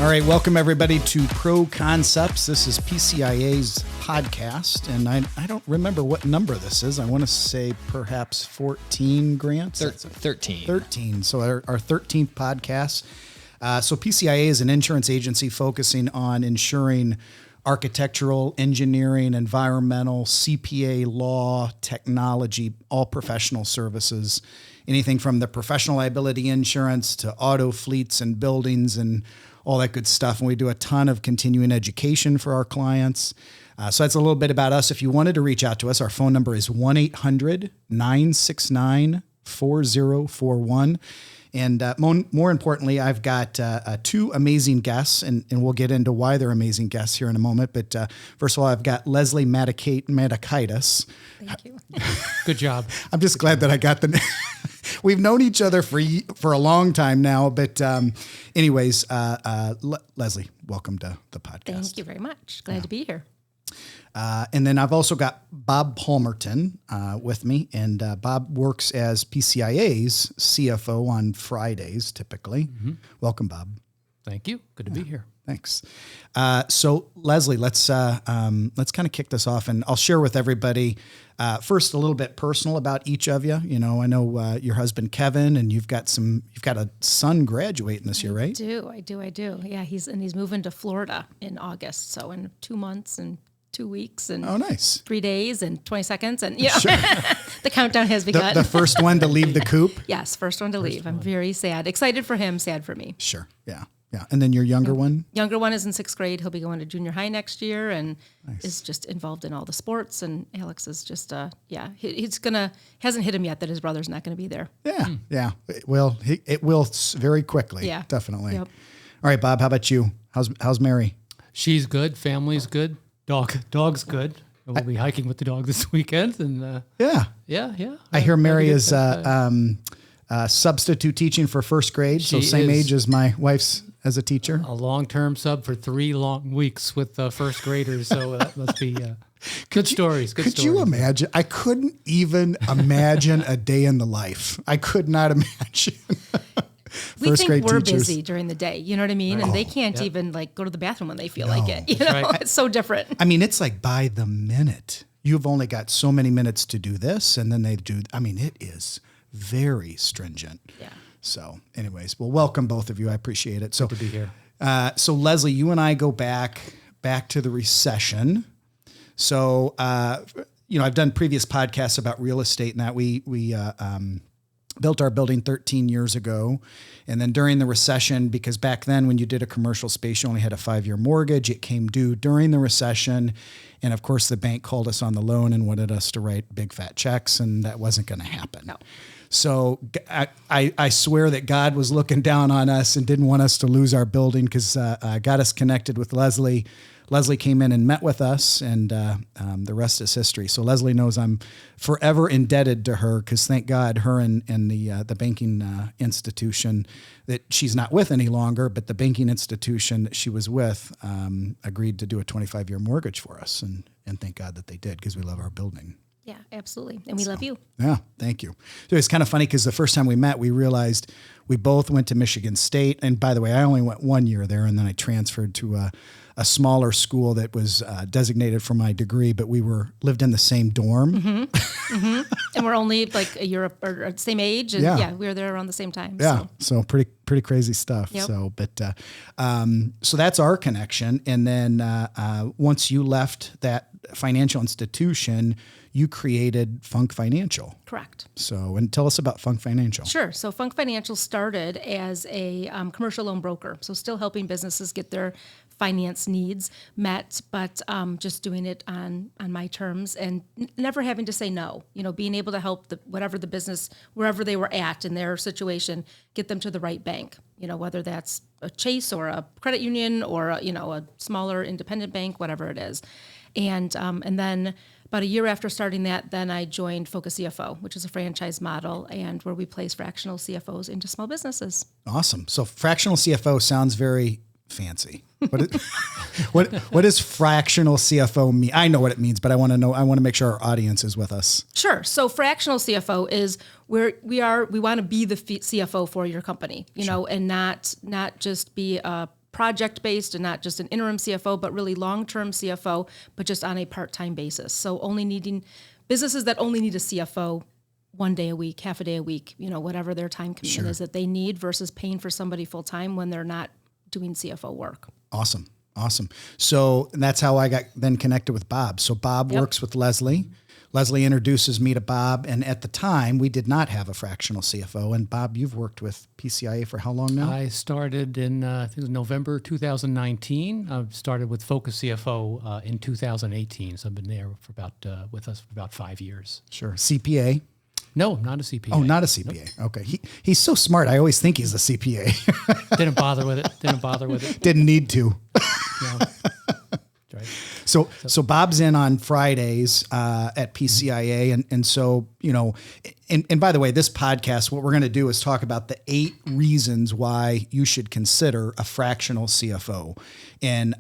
All right, welcome everybody to Pro Concepts. This is PCIA's podcast, and I don't remember what number this is. I want to say perhaps 14, Grant? 13. 13, so our 13th podcast. So PCIA is an insurance agency focusing on insuring architectural, engineering, environmental, CPA, law, technology, all professional services. Anything from the professional liability insurance to auto fleets and buildings and all that good stuff. And we do a ton of continuing education for our clients. So that's a little bit about us. If you wanted to reach out to us, our phone number is 1-800-969-4041. And more importantly, I've got two amazing guests, and we'll get into why they're amazing guests here in a moment. But first of all, I've got Lesli Matukaitis. Thank you. Good job. I'm just glad that I got the name. We've known each other for a long time now. But anyways, Lesli, welcome to the podcast. Thank you very much. Glad to be here. And then I've also got Bob Palmerton with me, and Bob works as PCIA's CFO on Fridays, typically. Mm-hmm. Welcome, Bob. Thank you. Good to be here. Thanks. So Lesli, let's kind of kick this off, and I'll share with everybody first a little bit personal about each of you. You know, I know your husband Kevin, and you've got a son graduating this year, right? I do. Yeah, he's moving to Florida in August, so in 2 months and 2 weeks and oh, nice. 3 days and 20 seconds, and Sure. the countdown has begun. The first one to leave the coop. Yes, first one to leave. I'm very sad. Excited for him, sad for me. Sure. Yeah. And then your younger one? Younger one is in 6th grade. He'll be going to junior high next year and Nice. is just involved in all the sports. And Alex is just, hasn't hit him yet that his brother's not going to be there. Yeah. It will very quickly. Yeah. Definitely. Yep. All right, Bob, how about you? How's Mary? She's good. Family's good. Dog's good. We'll be hiking with the dog this weekend. And Yeah. I hear Mary is substitute teaching for first grade, so same age as my wife's as a teacher. A long-term sub for 3 long weeks with first graders, so that must be good stories. Could you imagine? I couldn't even imagine a day in the life. I could not imagine. We think we're teachers. busy during the day, you know what I mean? Right. And they can't even go to the bathroom when they feel like it. You know, right. It's so different. I mean, it's like by the minute. You've only got so many minutes to do this, and then they do. I mean, it is very stringent. Yeah. So, anyways, well, welcome both of you. I appreciate it. So Good to be here. So Lesli, you and I go back to the recession. So, I've done previous podcasts about real estate, and that we built our building 13 years ago. And then during the recession, because back then when you did a commercial space, you only had a 5-year mortgage. It came due during the recession. And of course, the bank called us on the loan and wanted us to write big fat checks, and that wasn't going to happen. No. So I swear that God was looking down on us and didn't want us to lose our building, because got us connected with Lesli. Lesli came in and met with us, and the rest is history. So Lesli knows I'm forever indebted to her, because thank God her and the banking institution that she's not with any longer, but the banking institution that she was with agreed to do a 25-year mortgage for us. And thank God that they did, because we love our building. Yeah, absolutely. And we love you. Yeah, thank you. So it's kind of funny, because the first time we met, we realized we both went to Michigan State. And by the way, I only went 1 year there, and then I transferred to a smaller school that was designated for my degree, but we lived in the same dorm. Mm-hmm. Mm-hmm. And we're only like a year or same age. And we were there around the same time. Yeah. So pretty crazy stuff. Yep. So, but, so that's our connection. And then once you left that financial institution, you created Funk Financial. Correct. So, and tell us about Funk Financial. Sure. So Funk Financial started as a commercial loan broker. So still helping businesses get their finance needs met, but just doing it on my terms and never having to say no. You know, being able to help whatever the business, wherever they were at in their situation, get them to the right bank. You know, whether that's a Chase or a credit union or a smaller independent bank, whatever it is. And then about a year after starting that, then I joined FocusCFO, which is a franchise model, and where we place fractional CFOs into small businesses. Awesome. So fractional CFO sounds very fancy. What does fractional CFO mean? I know what it means, but I want to make sure our audience is with us. Sure. So fractional CFO is where we want to be the CFO for your company, you know, and not just be a project-based and not just an interim CFO, but really long-term CFO, but just on a part-time basis. So only needing businesses that only need a CFO one day a week, half a day a week, whatever their time commitment is that they need versus paying for somebody full-time when they're not doing CFO work. Awesome. So that's how I got then connected with Bob. So Bob works with Lesli. Lesli introduces me to Bob. And at the time, we did not have a fractional CFO. And Bob, you've worked with PCIA for how long now? I started in, I think it was November 2019. I started with FocusCFO in 2018. So I've been there for with us for about 5 years. Sure. CPA? No, not a CPA. Oh, not a CPA. Nope. Okay. He's so smart. I always think he's a CPA. Didn't bother with it. Didn't need to. No. Right. So Bob's in on Fridays at PCIA. And so, and by the way, this podcast, what we're going to do is talk about the 8 reasons why you should consider a fractional CFO. And,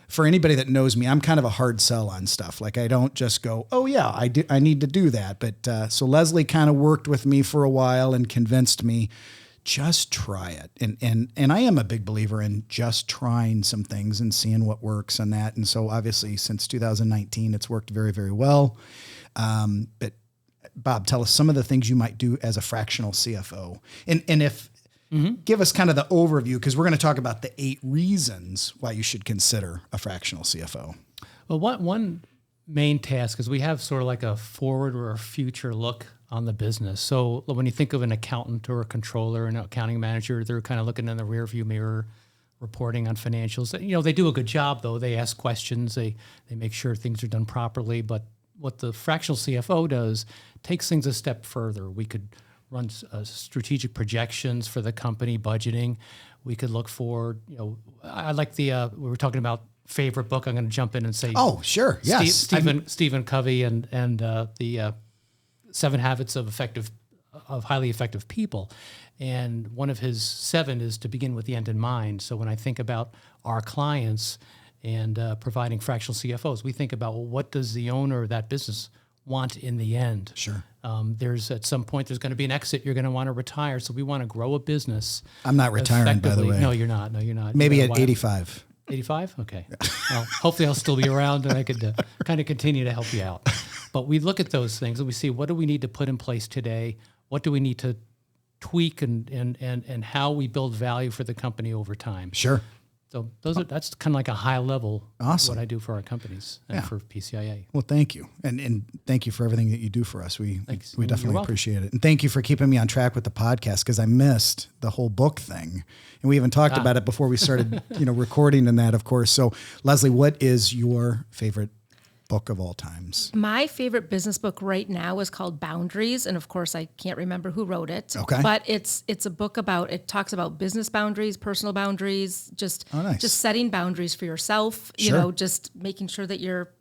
for anybody that knows me, I'm kind of a hard sell on stuff. Like I don't just go, oh yeah, I need to do that. But so Lesli kind of worked with me for a while and convinced me, just try it. And I am a big believer in just trying some things and seeing what works on that. And so obviously since 2019, it's worked very, very well. But Bob, tell us some of the things you might do as a fractional CFO. And if, give us kind of the overview, because we're going to talk about the 8 reasons why you should consider a fractional CFO. Well, one main task is we have sort of like a forward or a future look on the business. So when you think of an accountant or a controller, an accounting manager, they're kind of looking in the rearview mirror, reporting on financials. They do a good job though. They ask questions. They make sure things are done properly. But what the fractional CFO does takes things a step further. We could run strategic projections for the company, budgeting. We could look for, I like we were talking about favorite book. I'm going to jump in and say, oh, sure. Yes. Stephen Covey and the 7 Habits of Highly Effective People. And one of his 7 is to begin with the end in mind. So when I think about our clients and providing fractional CFOs, we think about, well, what does the owner of that business want in the end? Sure. At some point, there's going to be an exit. You're going to want to retire. So we want to grow a business. I'm not retiring, by the way. No, you're not. Maybe at 85. 85? Okay. Well, hopefully I'll still be around and I could kind of continue to help you out. But we look at those things and we see, what do we need to put in place today? What do we need to tweak and how we build value for the company over time? Sure. So that's kind of like a high level awesome. What I do for our companies and for PCIA. Well, thank you. And thank you for everything that you do for us. We definitely appreciate it. And thank you for keeping me on track with the podcast, because I missed the whole book thing. And we even talked about it before we started, recording and that, of course. So Lesli, what is your favorite book of all times? My favorite business book right now is called Boundaries. And of course, I can't remember who wrote it. Okay. But it's a book it talks about business boundaries, personal boundaries, just setting boundaries for yourself, Sure. just making sure that you're,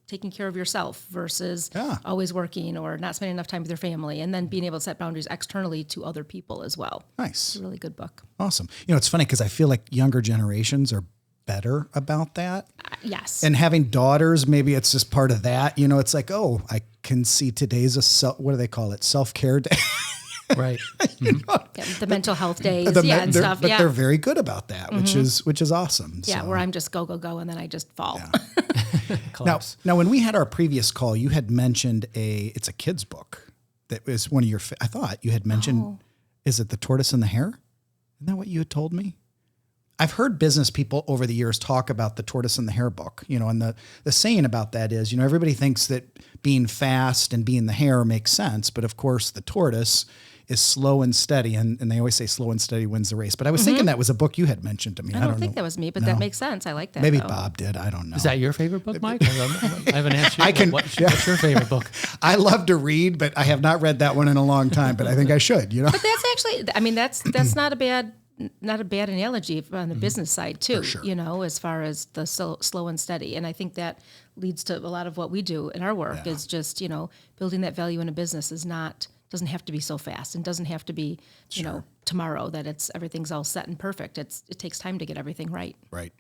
taking care of yourself versus always working or not spending enough time with your family, and then being able to set boundaries externally to other people as well. Nice. It's a really good book. Awesome. It's funny because I feel like younger generations are better about that. Yes. And having daughters, maybe it's just part of that. It's like, oh, I can see today's what do they call it? Self-care day. Right. The mental health days and stuff. But they're very good about that, which is awesome. Yeah, where I'm just go, and then I just fall. Yeah. Now, when we had our previous call, you had mentioned it's a kid's book that was one of your, I thought you had mentioned, is it The Tortoise and the Hare? Isn't that what you had told me? I've heard business people over the years talk about the Tortoise and the Hare book, and the saying about that is, everybody thinks that being fast and being the hare makes sense. But of course, the tortoise is slow and steady. And they always say slow and steady wins the race. But I was thinking that was a book you had mentioned to me. I don't think that was me, but that makes sense. I like that. Maybe Bob did. I don't know. Is that your favorite book, Mike? I haven't asked you. What's your favorite book? I love to read, but I have not read that one in a long time, but I think I should, But that's actually, that's not a bad analogy on the business side too, sure. As far as the slow and steady. And I think that leads to a lot of what we do in our work is just, building that value in a business doesn't have to be so fast and doesn't have to be, tomorrow that everything's all set and perfect. It takes time to get everything right. Right.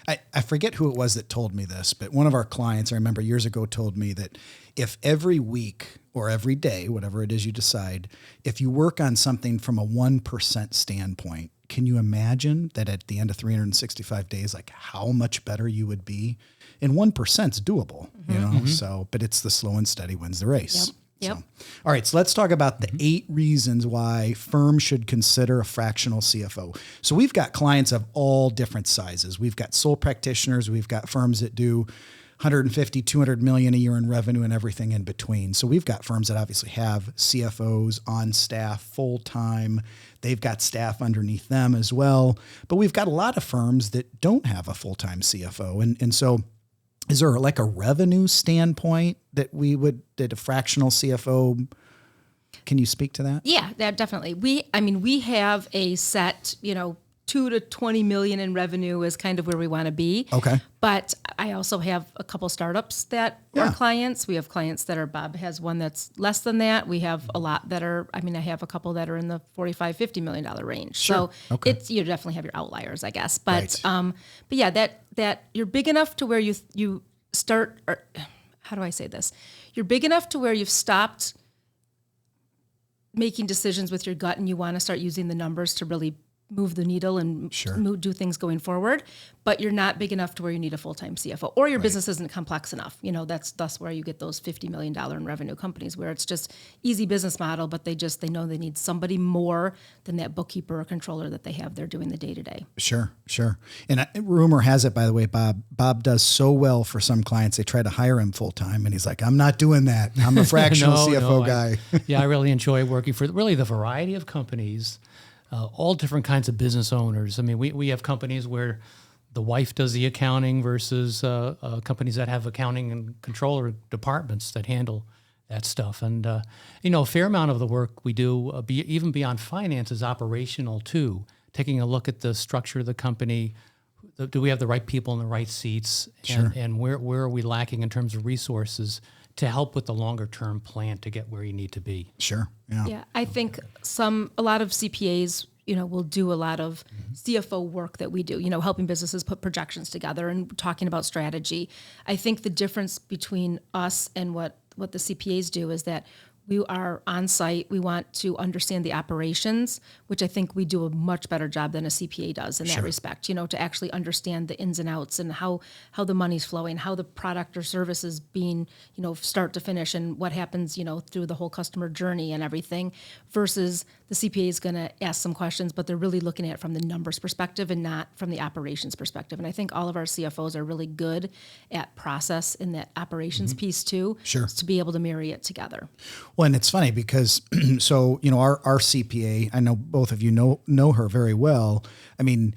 I forget who it was that told me this, but one of our clients, I remember years ago, told me that if every week or every day, whatever it is you decide, if you work on something from a 1% standpoint, can you imagine that at the end of 365 days, like how much better you would be? And 1% is doable, you know? So, but it's the slow and steady wins the race. Yep. So, all right, so let's talk about the 8 reasons why firms should consider a fractional CFO. So we've got clients of all different sizes. We've got sole practitioners. We've got firms that do 150, 200 million a year in revenue and everything in between. So we've got firms that obviously have CFOs on staff full time. They've got staff underneath them as well. But we've got a lot of firms that don't have a full-time CFO. And so is there like a revenue standpoint that a fractional CFO, can you speak to that? Yeah, that definitely. We have a set, 2 to 20 million in revenue is kind of where we want to be. Okay. But I also have a couple startups that are clients. We have clients that Bob has one that's less than that. We have a lot that I have a couple that are in the $45, $50 million range. Sure. So Okay. you definitely have your outliers, I guess. But, Right. but yeah, that you're big enough to where you start, or how do I say this? You're big enough to where you've stopped making decisions with your gut and you want to start using the numbers to really move the needle and do things going forward, but you're not big enough to where you need a full-time CFO, or your business isn't complex enough. That's where you get those $50 million in revenue companies where it's just easy business model, but they know they need somebody more than that bookkeeper or controller that they have there doing the day-to-day. Sure. And rumor has it, by the way, Bob does so well for some clients, they try to hire him full-time and he's like, I'm not doing that. I'm a fractional CFO guy. I really enjoy working for really the variety of companies. All different kinds of business owners. I mean, we have companies where the wife does the accounting versus companies that have accounting and controller departments that handle that stuff. And, a fair amount of the work we do, even beyond finance, is operational too, taking a look at the structure of the company. Do we have the right people in the right seats? And where are we lacking in terms of resources to help with the longer term plan to get where you need to be? Sure. Yeah. Yeah, I think a lot of CPAs, will do a lot of CFO work that we do, helping businesses put projections together and talking about strategy. I think the difference between us and what the CPAs do is that we are on site. We want to understand the operations, which I think we do a much better job than a CPA does in that respect, to actually understand the ins and outs and how the money's flowing, how the product or service is being, start to finish and what happens, through the whole customer journey and everything, versus the CPA is going to ask some questions, but they're really looking at it from the numbers perspective and not from the operations perspective. And I think all of our CFOs are really good at process in that operations piece too, to be able to marry it together. Well, and it's funny because, so, our CPA, I know both of you know her very well. I mean,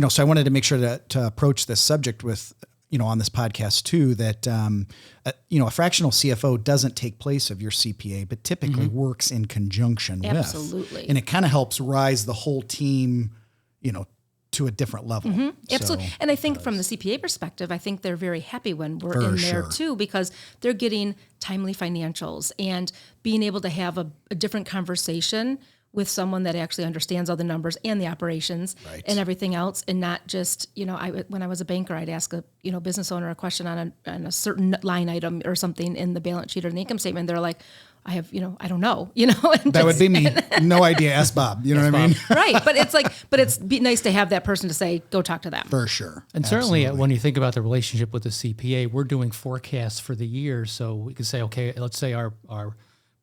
so I wanted to make sure to approach this subject with, on this podcast too, that, a fractional CFO doesn't take place of your CPA, but typically works in conjunction with. Absolutely. And it kind of helps rise the whole team, to a different level. Absolutely. And I think from the CPA perspective, I think they're very happy when we're in there too, because they're getting timely financials and being able to have a different conversation with someone that actually understands all the numbers and the operations and everything else, and not just, when I was a banker, I'd ask a business owner a question on a certain line item or something in the balance sheet or the income statement. They're like, I don't know, that would be me. No idea. Ask Bob. You know what I mean? Right. But it's nice to have that person to say, go talk to them. For sure. And certainly when you think about the relationship with the CPA, we're doing forecasts for the year. So we can say, okay, let's say our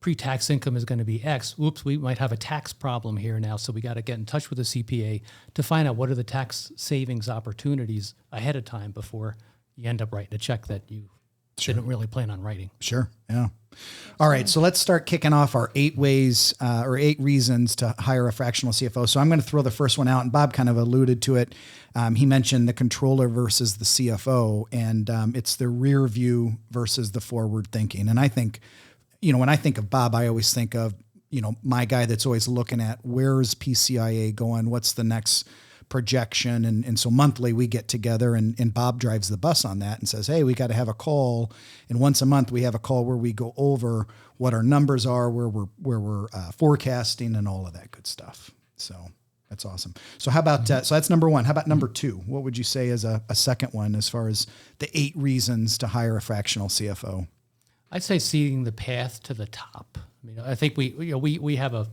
pre-tax income is going to be X. Oops, we might have a tax problem here now. So we got to get in touch with the CPA to find out what are the tax savings opportunities ahead of time before you end up writing a check that you didn't really plan on writing. Sure. Yeah. All right. So let's start kicking off our 8 ways or 8 reasons to hire a fractional CFO. So I'm going to throw the first one out, and Bob kind of alluded to it. He mentioned the controller versus the CFO, and it's the rear view versus the forward thinking. And I think, when I think of Bob, I always think of, my guy that's always looking at where's PCIA going? What's the next projection? And so monthly we get together and Bob drives the bus on that and says, hey, we got to have a call. And once a month we have a call where we go over what our numbers are, where we're forecasting and all of that good stuff. So that's awesome. So how about, so that's number 1. How about number 2? What would you say is a second one as far as the 8 reasons to hire a fractional CFO? I'd say seeing the path to the top. I mean, I think we have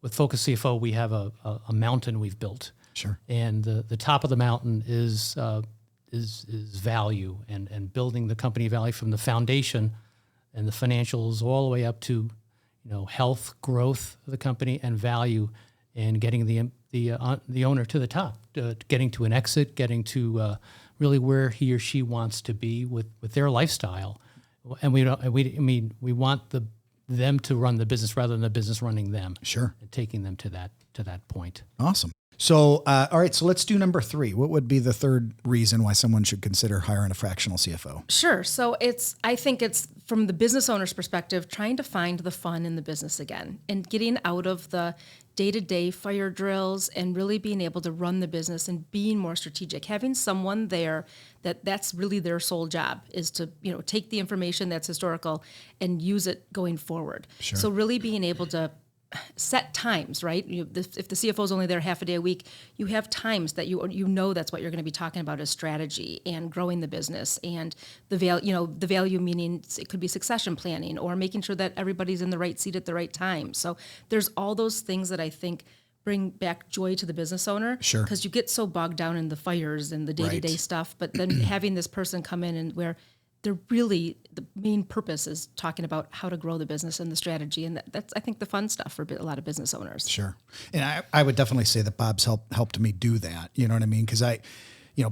with FocusCFO, we have a mountain we've built. Sure. And the top of the mountain is value and building the company value from the foundation and the financials all the way up to, health, growth of the company and value, and getting the owner to the top, getting to an exit, getting to really where he or she wants to be with their lifestyle. And we want them to run the business rather than the business running them. Sure. And taking them to that point. Awesome. So, all right, so let's do number 3. What would be the third reason why someone should consider hiring a fractional CFO? Sure. So I think it's from the business owner's perspective, trying to find the fun in the business again and getting out of the day-to-day fire drills and really being able to run the business and being more strategic. Having someone there that's really their sole job is to, take the information that's historical and use it going forward. Sure. So really being able to set times, right? If the CFO is only there half a day a week, you have times that that's what you're going to be talking about as strategy and growing the business and the value meaning it could be succession planning or making sure that everybody's in the right seat at the right time. So there's all those things that I think bring back joy to the business owner. Sure. Because you get so bogged down in the fires and the day-to-day stuff, but then having this person come in and where they're really, the main purpose is talking about how to grow the business and the strategy. And that's, I think, the fun stuff for a lot of business owners. Sure. And I would definitely say that Bob's helped me do that. You know what I mean? Because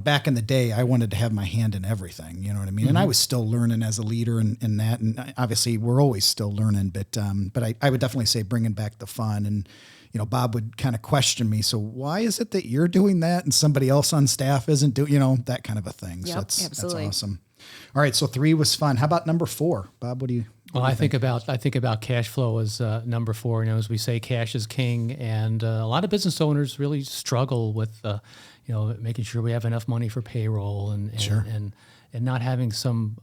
back in the day, I wanted to have my hand in everything. You know what I mean? And I was still learning as a leader in that. And obviously, we're always still learning. But I would definitely say bringing back the fun. And, Bob would kind of question me. So why is it that you're doing that and somebody else on staff isn't doing, that kind of a thing? Yep, So that's awesome. All right, so 3 was fun. How about number 4, Bob? What do you? I think about cash flow as number 4. As we say, cash is king, and a lot of business owners really struggle with making sure we have enough money for payroll and Sure. and not having some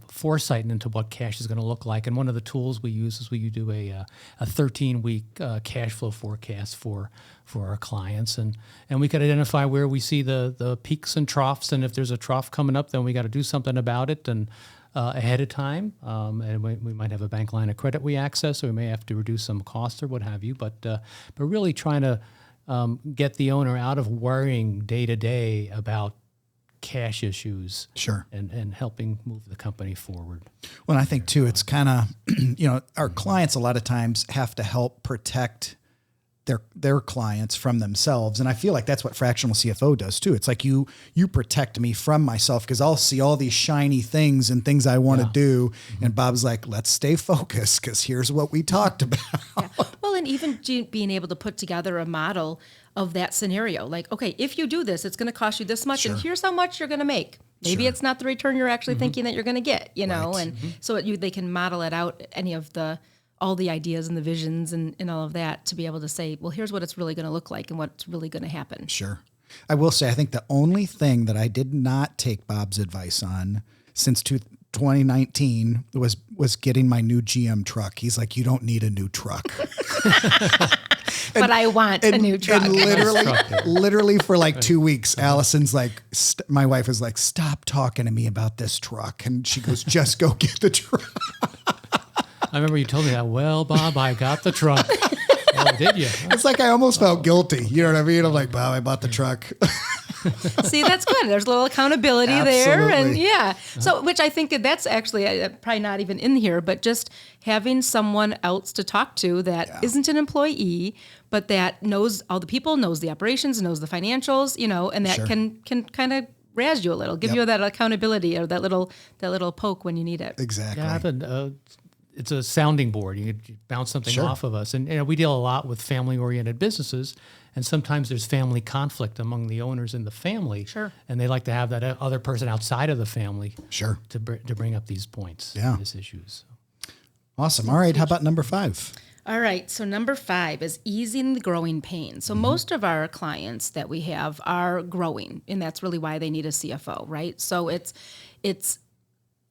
foresight into what cash is going to look like. And one of the tools we use is we do a 13-week cash flow forecast for our clients, and we could identify where we see the peaks and troughs, and if there's a trough coming up, then we got to do something about it and ahead of time. And we might have a bank line of credit we access, or we may have to reduce some costs or what have you. But really trying to get the owner out of worrying day to day about cash issues. Sure. And helping move the company forward. Well, I think too, it's kind of, our clients a lot of times have to help protect their clients from themselves. And I feel like that's what fractional CFO does too. It's like you protect me from myself because I'll see all these shiny things and things I want to do. And Bob's like, let's stay focused because here's what we talked about. Yeah. Well, and even being able to put together a model of that scenario. Like, okay, if you do this, it's going to cost you this much, Sure. and here's how much you're going to make. Maybe Sure. it's not the return you're actually thinking that you're going to get, know, Right. and so they can model it out, any of all the ideas and the visions and all of that to be able to say, well, here's what it's really going to look like and what's really going to happen. Sure. I will say, I think the only thing that I did not take Bob's advice on since 2019 was getting my new GM truck. He's like, you don't need a new truck. But I want a new truck. And literally for like 2 weeks, Allison's like, my wife is like, stop talking to me about this truck. And she goes, just go get the truck. I remember you told me that. Well, Bob, I got the truck. Oh, did you? It's like I almost felt guilty. You know what I mean? I'm like, Bob, I bought the truck. See, that's good. There's a little accountability there. And so, which I think that's actually probably not even in here, but just having someone else to talk to that isn't an employee, but that knows all the people, knows the operations, knows the financials, and that Sure. can kind of razz you a little, give you that accountability or that little poke when you need it. Exactly. Yeah, it's a sounding board. You bounce something Sure. off of us. And we deal a lot with family-oriented businesses, and sometimes there's family conflict among the owners in the family. Sure. And they like to have that other person outside of the family Sure. to bring up these points, these issues. Awesome. All right. How about number 5? All right. So number 5 is easing the growing pains. So most of our clients that we have are growing, and that's really why they need a CFO, right? So it's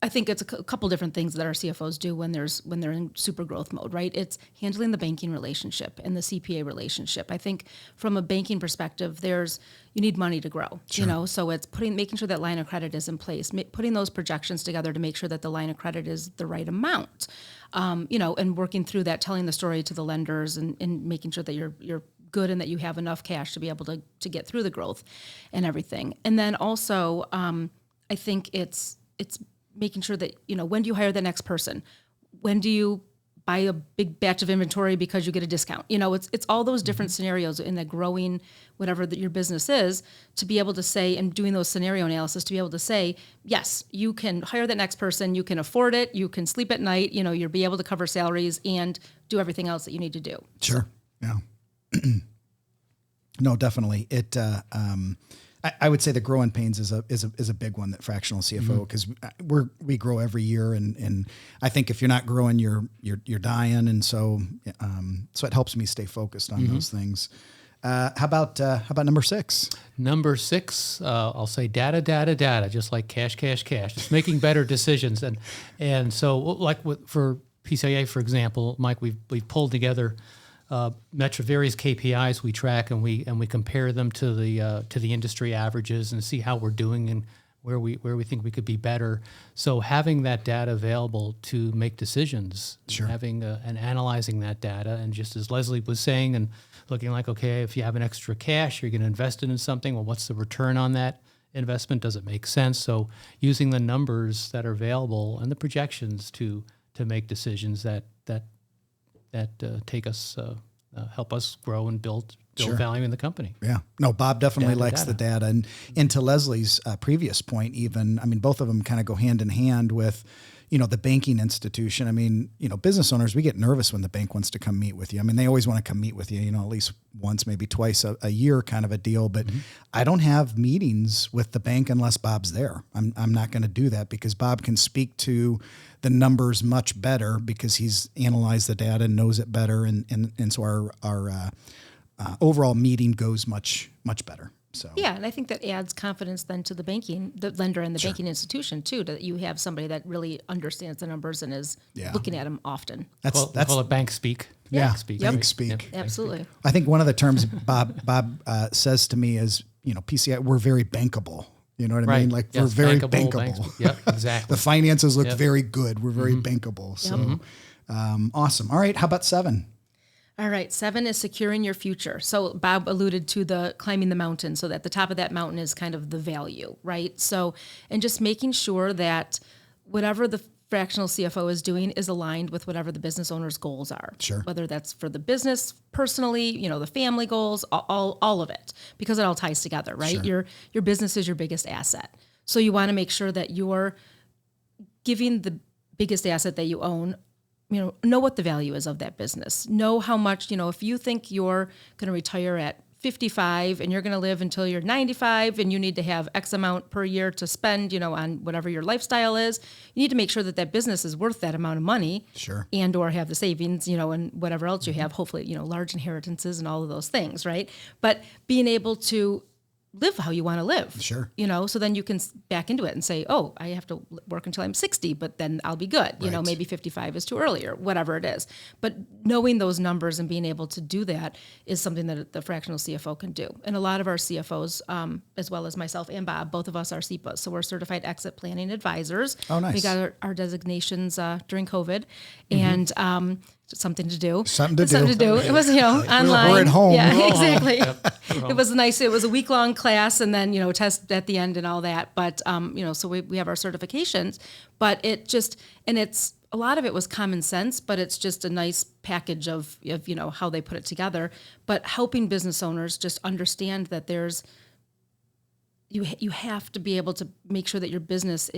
I think it's a couple different things that our CFOs do when they're in super growth mode, right? It's handling the banking relationship and the CPA relationship. I think from a banking perspective, you need money to grow, so it's making sure that line of credit is in place, putting those projections together to make sure that the line of credit is the right amount, and working through that, telling the story to the lenders and making sure that you're good and that you have enough cash to be able to get through the growth and everything. And then also, I think it's making sure that, when do you hire the next person? When do you buy a big batch of inventory because you get a discount? It's all those different scenarios in the growing, whatever your business is, to be able to say, and doing those scenario analysis, to be able to say, yes, you can hire the next person, you can afford it, you can sleep at night, you'll be able to cover salaries and do everything else that you need to do. Sure. Yeah. No, definitely. I would say the growing pains is a big one, that fractional CFO, because we grow every year, and I think if you're not growing, you're dying, and so it helps me stay focused on those things. How about number 6? Number 6, I'll say data, just like cash. It's making better decisions, and so like for PCIA, for example, Mike, we've pulled together various KPIs we track, and we compare them to the industry averages and see how we're doing and where we think we could be better. So having that data available to make decisions, having and analyzing that data, and just as Leslie was saying, and looking like, okay, if you have an extra cash, you're going to invest it in something. Well, what's the return on that investment? Does it make sense? So using the numbers that are available and the projections to make decisions that take us, help us grow and build value in the company. Yeah. No, Bob definitely likes the data. And to Leslie's previous point, even, both of them kind of go hand in hand with, the banking institution. Business owners, we get nervous when the bank wants to come meet with you. They always want to come meet with you, at least once, maybe twice a year kind of a deal. But I don't have meetings with the bank unless Bob's there. I'm not going to do that, because Bob can speak to the numbers much better because he's analyzed the data and knows it better. And so our overall meeting goes much better. So yeah, and I think that adds confidence then to the lender and the banking institution too, that you have somebody that really understands the numbers and is looking at them often. That's call it bank speak. Yeah, bank speak. Bank speak. Yep. Absolutely. I think one of the terms Bob says to me is, PCI, we're very bankable. You know what I mean? Like, we're very bankable. Yep, exactly. The finances look very good. We're very bankable. So awesome. All right. How about 7? All right. 7 is securing your future. So Bob alluded to the climbing the mountain. So that the top of that mountain is kind of the value, right? So, and just making sure that whatever the fractional CFO is doing is aligned with whatever the business owner's goals are. Sure. Whether that's for the business, personally, the family goals, all of it, because it all ties together, right? Sure. Your business is your biggest asset. So you want to make sure that you're giving the biggest asset that you own, know what the value is of that business. Know how much, if you think you're going to retire at 55 and you're going to live until you're 95 and you need to have X amount per year to spend, on whatever your lifestyle is, you need to make sure that that business is worth that amount of money. Sure. And or have the savings, and whatever else you have, hopefully, large inheritances and all of those things, right? But being able to live how you want to live. Sure. So then you can back into it and say, oh, I have to work until I'm 60, but then I'll be good. Right. Maybe 55 is too early or whatever it is. But knowing those numbers and being able to do that is something that the fractional CFO can do. And a lot of our CFOs, as well as myself and Bob, both of us are CPAs. So we're certified exit planning advisors. Oh, nice. We got our designations during COVID and something to do. Something to do. It was, online. We're at home. Yeah, exactly. Yep. It was nice. It was a week-long class and then, test at the end and all that. But, so we have our certifications, but it's a lot of it was common sense, but it's just a nice package of how they put it together. But helping business owners just understand that you have to be able to make sure that your business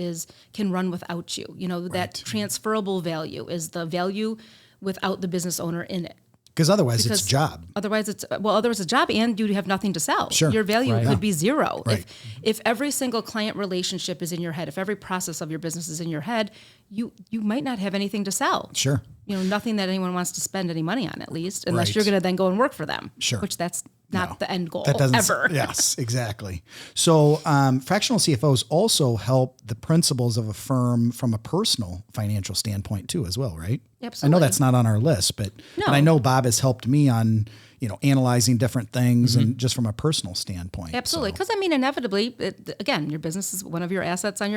can run without you. That transferable value is the value without the business owner in it. Because otherwise it's a job. Otherwise it's a job and you have nothing to sell. Sure. Your value could be zero. Right. If every single client relationship is in your head, if every process of your business is in your head, you might not have anything to sell. Sure. Nothing that anyone wants to spend any money on, at least, unless Right. you're going to then go and work for them. Sure. Which that's not the end goal That doesn't ever. Yes, exactly. So fractional CFOs also help the principals of a firm from a personal financial standpoint too, as well, right? Absolutely. I know that's not on our list, but No. and I know Bob has helped me on analyzing different things and just from a personal standpoint. Absolutely, because inevitably, again, your business is one of your assets on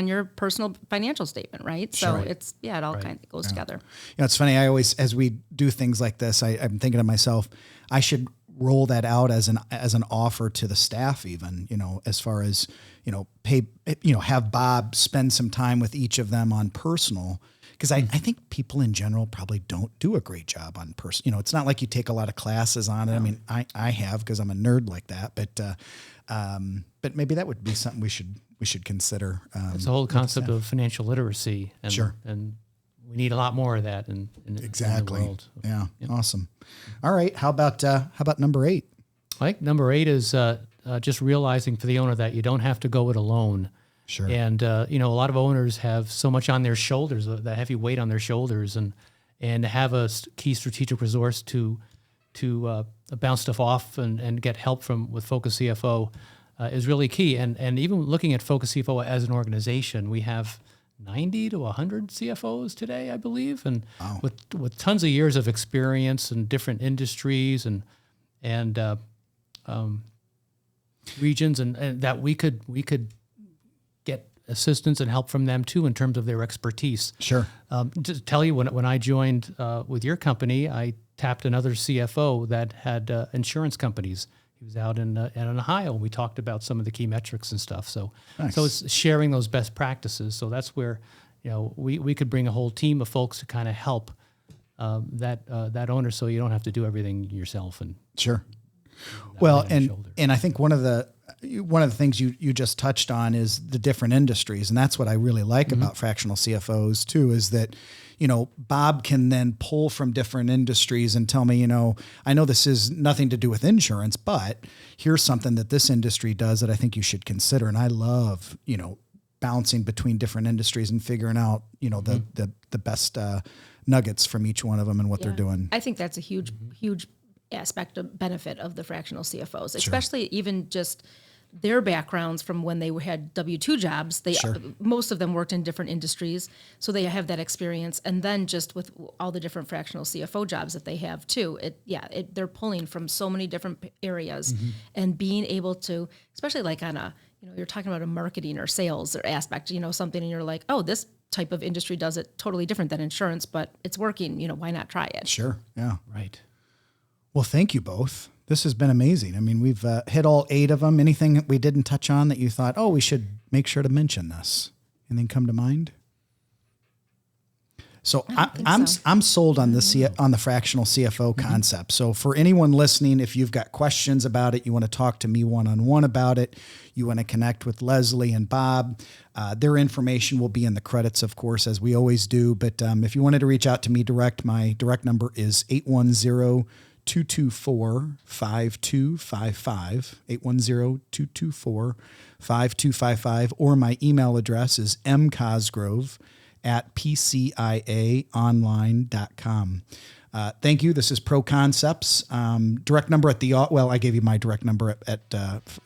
your personal financial statement, right? So Sure. it all kind of goes together. It's funny. I always, as we do things like this, I'm thinking to myself, I should roll that out as an offer to the staff, even, as far as, pay, have Bob spend some time with each of them on personal. Because I think people in general probably don't do a great job on personal. It's not like you take a lot of classes on it. I mean, I have, because I'm a nerd like that. But maybe that would be something we should consider. It's the whole concept of financial literacy. And, Sure. And we need a lot more of that in Exactly. the world. Yeah. Awesome. All right. How about number 8? I think number 8 is just realizing for the owner that you don't have to go it alone. Sure. And, a lot of owners have so much on their shoulders, that heavy weight on their shoulders, and to have a key strategic resource to bounce stuff off and get help with FocusCFO is really key. And even looking at FocusCFO as an organization, we have 90 to 100 CFOs today, I believe, and with tons of years of experience in different industries and regions, and that we could get assistance and help from them too in terms of their expertise. Sure. To tell you, when I joined with your company, I tapped another CFO that had insurance companies. He was out in Ohio. We talked about some of the key metrics and stuff. So, Nice. so it's sharing those best practices. So that's where we could bring a whole team of folks to kind of help that owner, so you don't have to do everything yourself. And Sure. Well, weight on your shoulders. and I think one of the things you just touched on is the different industries, and that's what I really like about fractional CFOs too, is that Bob can then pull from different industries and tell me, I know this is nothing to do with insurance, but here's something that this industry does that I think you should consider. And I love bouncing between different industries and figuring out the best nuggets from each one of them and what they're doing. I think that's a huge aspect of benefit of the fractional CFOs, especially even just their backgrounds from when they had W-2 jobs. Most of them worked in different industries, so they have that experience. And then just with all the different fractional CFO jobs that they have too, they're pulling from so many different areas, and being able to, especially like on a, you're talking about a marketing or sales or aspect, something, and you're like, oh, this type of industry does it totally different than insurance, but it's working, why not try it? Sure. Yeah. right. Well, thank you both. This has been amazing. I mean, we've hit all 8 of them. Anything that we didn't touch on that you thought, oh, we should make sure to mention this? Anything come to mind? So I'm sold on on the fractional CFO concept. So for anyone listening, if you've got questions about it, you want to talk to me one-on-one about it, you want to connect with Lesli and Bob, their information will be in the credits, of course, as we always do. But if you wanted to reach out to me my direct number is 810-224-5255, 810-224-5255, or my email address is mcosgrove@pciaonline.com. Thank you. This is Pro Concepts. Direct number I gave you my direct number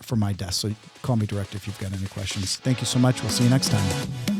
for my desk, so call me direct if you've got any questions. Thank you so much. We'll see you next time.